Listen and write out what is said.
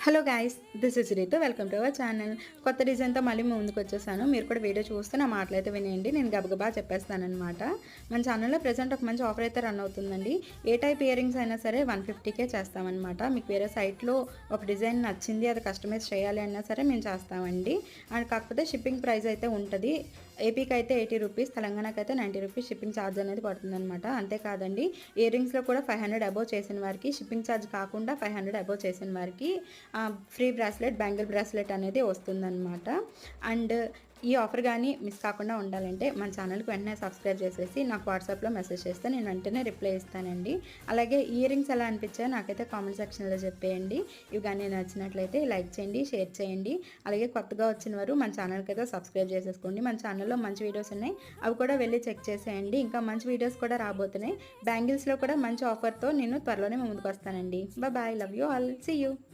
Hello guys, this is Ritu. Welcome to our channel. కొత్త డిజైన్తో మళ్ళీ ముందుకు వచ్చేసాను. మీరు కూడా వీడియో చూస్తే నా మాటలు అయితే వినేయండి. నేను గబగబా చెప్పేస్తానమాట. మన ఛానల్లో ప్రజెంట్ ఒక మంచి ఆఫర్ అయితే రన్ అవుతుందండి. ఏ టైప్ ఇయర్ రింగ్స్ అయినా సరే 150కే చేస్తామన్నమాట. మీకు వేరే సైట్లో ఒక డిజైన్ నచ్చింది, అది కస్టమైజ్ చేయాలి అన్నా సరే మేము చేస్తామండి. అండ్ కాకపోతే షిప్పింగ్ ప్రైస్ అయితే ఉంటుంది. ఏపీకి అయితే 80 రూపీస్, తెలంగాణకి అయితే 90 రూపీస్ షిప్పింగ్ ఛార్జ్ అనేది పడుతుందన్నమాట. అంతేకాదండి, ఇయర్ రింగ్స్లో కూడా 500 అబోవ్ చేసిన వారికి షిప్పింగ్ ఛార్జ్ కాకుండా 500 అబోవ్ చేసిన వారికి ఫ్రీ బ్రాస్లెట్, బ్యాంగిల్ బ్రాస్లెట్ అనేది వస్తుందన్నమాట. అండ్ ఈ ఆఫర్ కానీ మిస్ కాకుండా ఉండాలంటే మన ఛానల్కి వెంటనే సబ్స్క్రైబ్ చేసేసి నాకు వాట్సాప్లో మెసేజ్ చేస్తే నేను వెంటనే రిప్లై ఇస్తానండి. అలాగే ఇయర్ రింగ్స్ ఎలా అనిపించాయో నాకైతే కామెంట్ సెక్షన్లో చెప్పేయండి. ఇవి కానీ నచ్చినట్లయితే లైక్ చేయండి, షేర్ చేయండి. అలాగే కొత్తగా వచ్చిన వారు మన ఛానల్కి అయితే సబ్స్క్రైబ్ చేసేసుకోండి. మన ఛానల్లో మంచి వీడియోస్ ఉన్నాయి, అవి కూడా వెళ్ళి చెక్ చేసేయండి. ఇంకా మంచి వీడియోస్ కూడా రాబోతున్నాయి. బ్యాంగిల్స్లో కూడా మంచి ఆఫర్తో నేను త్వరలోనే ముందుకు వస్తానండి. Bye, love you all, see you.